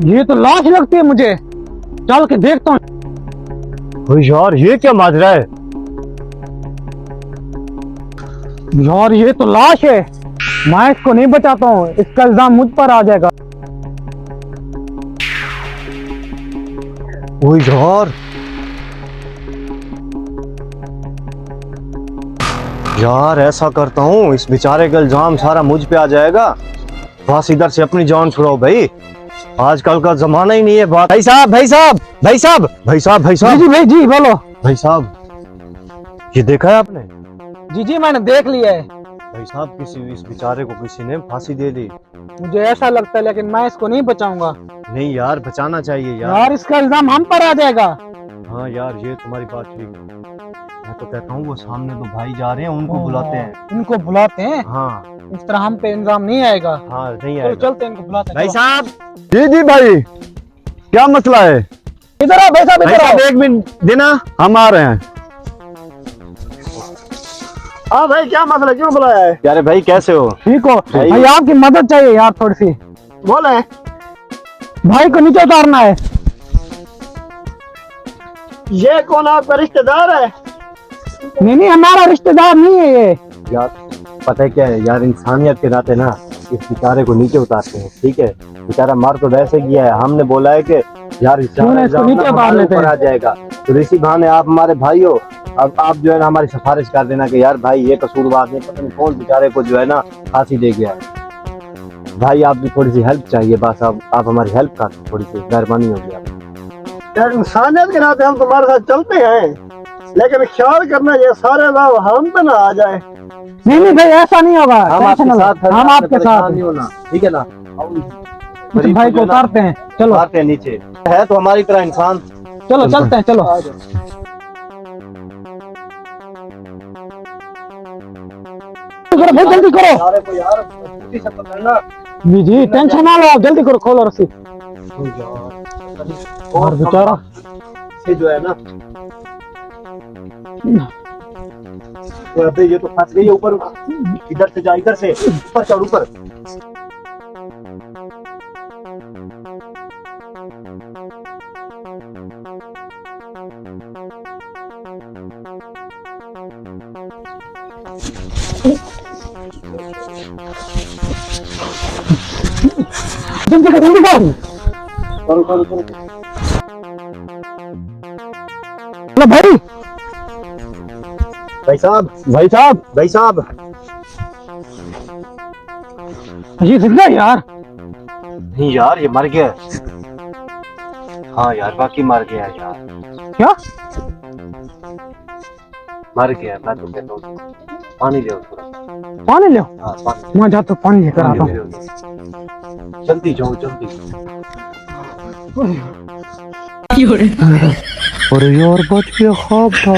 ये तो लाश लगती है मुझे, चल के देखता हूँ। यार ये क्या माजरा है? यार ये तो लाश है, मैं इसको नहीं बचाता हूँ, इसका इल्जाम मुझ पर आ जाएगा। ओए यार ऐसा करता हूँ, इस बेचारे का इल्जाम सारा मुझ पे आ जाएगा। बस इधर से अपनी जान छुड़ाओ भाई, आजकल का जमाना ही नहीं है। बात भाई साहब भाई साहब भाई साहब भाई साहब भाई साहब जी भाई जी बोलो। भाई साहब ये देखा है आपने? जी जी मैंने देख लिया है। भाई साहब इस बेचारे को किसी ने फांसी दे दी। मुझे ऐसा लगता है, लेकिन मैं इसको नहीं बचाऊंगा। नहीं यार बचाना चाहिए यार इसका इल्जाम हम पर आ जाएगा। हाँ यार ये तुम्हारी बात ठीक है। मैं तो कहता हूँ वो सामने तो भाई जा रहे हैं, उनको बुलाते हैं। इनको बुलाते हैं? हाँ इस तरह हम पे इल्जाम नहीं आएगा। हाँ नहीं चलो आएगा। चलते हैं, इनको बुलाते हैं। भाई साहब जी जी भाई, क्या मसला है? इधर आओ भाई साहब, भाई इधर आओ। साहब एक मिनट देना। हम आ रहे हैं। हाँ भाई क्या मसला, क्यों बुलाया है? यार भाई कैसे हो? ठीक हो भाई- भाई? आपकी मदद चाहिए यार थोड़ी सी। बोले। भाई को नीचे उतारना है। ये कौन आपका रिश्तेदार है? नहीं नहीं, हमारा रिश्तेदार नहीं है ये। यार पता है क्या है यार, इंसानियत के नाते ना इस बेचारे को नीचे उतारते हैं, ठीक है? बेचारा मार तो वैसे गया है, हमने बोला है कि यार क्यों ना इसको नीचे उतार लेते हैं? आ जाएगा। तो इसी बहाने आप हमारे भाई हो, अब आप जो है ना हमारी सिफारिश कर देना कि यार भाई ये कसूरवार नहीं, पता नहीं कौन बेचारे को जो है ना फांसी दे गया है। भाई आप भी थोड़ी सी हेल्प चाहिए, बस आप हमारी हेल्प कर, थोड़ी सी मेहरबानी होगी आप। यार इंसानियत के नाते हम तुम्हारे साथ चलते हैं, लेकिन ख्याल करना ये सारे लाभ हम पे ना आ जाए। नहीं नहीं भाई ऐसा नहीं होगा, हम आपके टेंशन साथ लो, हम आपके साथ नहीं होना, ठीक है ना? इस भाई को उतारते हैं। चलो उतारते हैं नीचे, है तो हमारी तरह इंसान। चलो चलते हैं, चलो। बहुत जल्दी करो। सारे को यार छुट्टी से पकड़ना। जी जी टेंशन ना लो, जल्दी करो, खोलो रस्सी। और बेचारा से जो है ना तो अबे ये तो फंस गई है ऊपर। इधर से जा, इधर से ऊपर चढ़, ऊपर। जल्दी करो, जल्दी करो। करो करो करो। चलो भाई। भाई साहब भाई साहब भाई साहब ये जिंदा है यार। नहीं यार ये मर गया। हाँ यार बाकी मर गया यार। क्या? मर गया, मैं तो कहता हूँ पानी ले थोड़ा। पानी ले। हाँ पानी मैं जाता हूँ, पानी लेकर आता हूँ। जल्दी जाओ जल्दी। अरे यार बच गया, ख्वाब था।